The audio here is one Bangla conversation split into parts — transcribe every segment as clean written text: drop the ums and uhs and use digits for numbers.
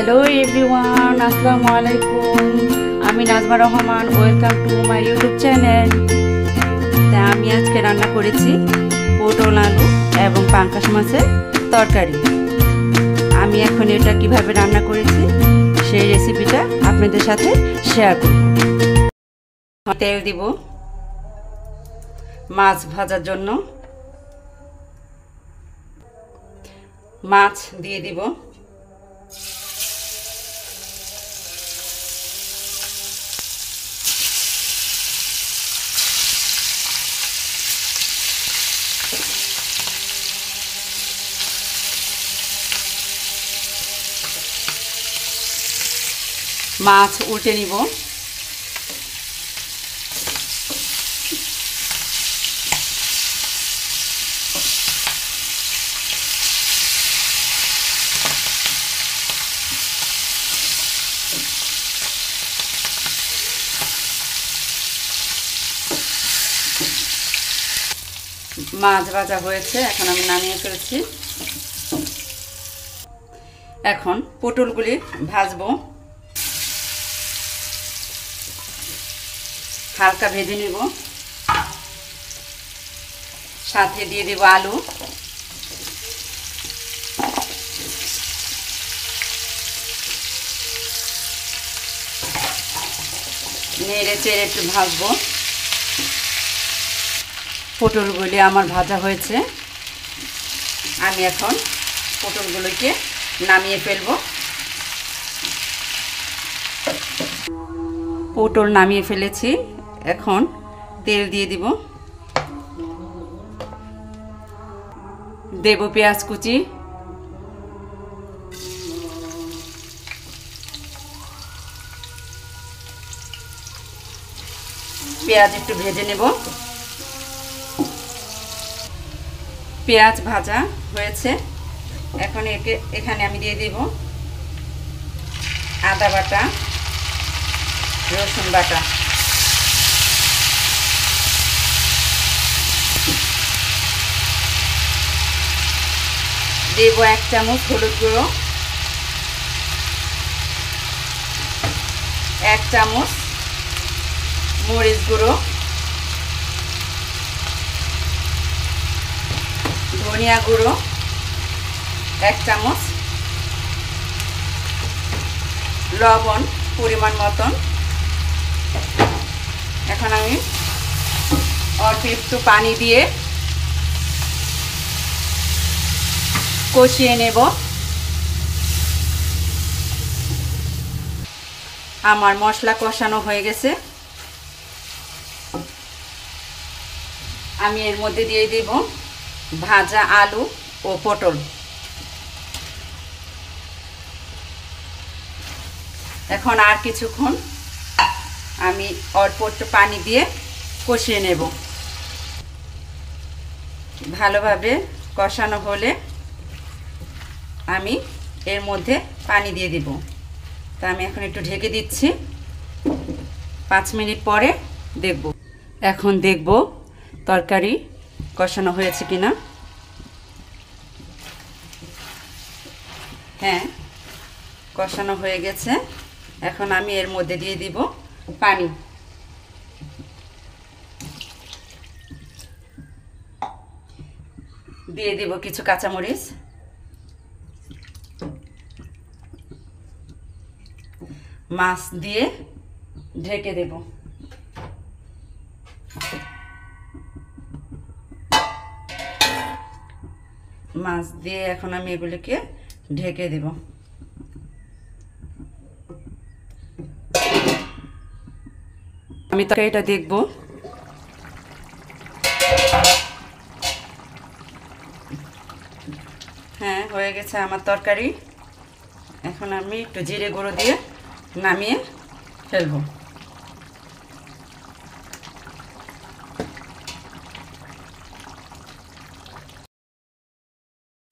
হ্যালো এভরিওয়ান, আসসালামু আলাইকুম। আমি Nazma Rahman, welcome to my YouTube channel. তা আমি আজকে রান্না করেছি পটল আলু এবং পাঙ্কাশ মাছের তরকারি। আমি এখন এটা কিভাবে রান্না করেছি সেই রেসিপিটা আপনাদের সাথে শেয়ার করব। তেল দিব মাছ ভাজার জন্য, মাছ দিয়ে দিব, মাছ উল্টে নিব, মাছ ভাজা হয়েছে, এখন আমি নামিয়ে ফেলছি। এখন পটলগুলি ভাজবো, হালকা ভেজে নেব। সাথে দিয়ে দেব আলু, নেড়ে চেড়ে একটু ভাজবো। পটলগুলি আমার ভাজা হয়েছে, আমি এখন পটলগুলোকে নামিয়ে ফেলবো। পটল নামিয়ে ফেলেছি, এখন তেল দিয়ে দিব, দেব পেঁয়াজ কুচি, পেঁয়াজ একটু ভেজে নেব। পেঁয়াজ ভাজা হয়েছে, এখন এখানে আমি দিয়ে দেব আদা বাটা, রসুন বাটা, দেব 1 চামচ হলুদ গুঁড়ো, 1 চামচ মরিচ গুঁড়ো, ধনিয়া গুঁড়ো 1 চামচ, লবণ পরিমাণ মতন। এখন আমি অল্প একটু পানি দিয়ে কষিয়ে নেব। আমার মশলা কষানো হয়ে গেছে, আমি এর মধ্যে দিয়ে দেব ভাজা আলু ও পটল। এখন আর কিছুক্ষণ আমি অল্প একটু পানি দিয়ে কষিয়ে নেব। ভালোভাবে কষানো হলে আমি এর মধ্যে পানি দিয়ে দিব। তা আমি এখন একটু ঢেকে দিচ্ছি, 5 মিনিট পরে দেখব। এখন দেখব তরকারি কষানো হয়েছে কিনা। হ্যাঁ, কষানো হয়ে গেছে। এখন আমি এর মধ্যে দিয়ে দিব পানি। দিয়ে দিব কিছু কাঁচামরিচ, মাছ দিয়ে ঢেকে দেব। মাছ দিয়ে এখন আমি এগুলিকে ঢেকে দেব। আমি তরকারিটা দেখব। হ্যাঁ, হয়ে গেছে আমার তরকারি। এখন আমি একটু জিরে গুঁড়ো দিয়ে নামিয়ে ফেলবো।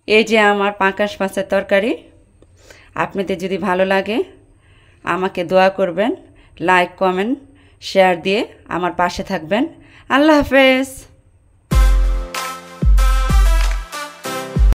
এই যে আমার পাঙ্কাশ মাছের তরকারি। আপনাদের যদি ভালো লাগে আমাকে দোয়া করবেন, লাইক কমেন্ট শেয়ার দিয়ে আমার পাশে থাকবেন। আল্লাহ হাফেজ।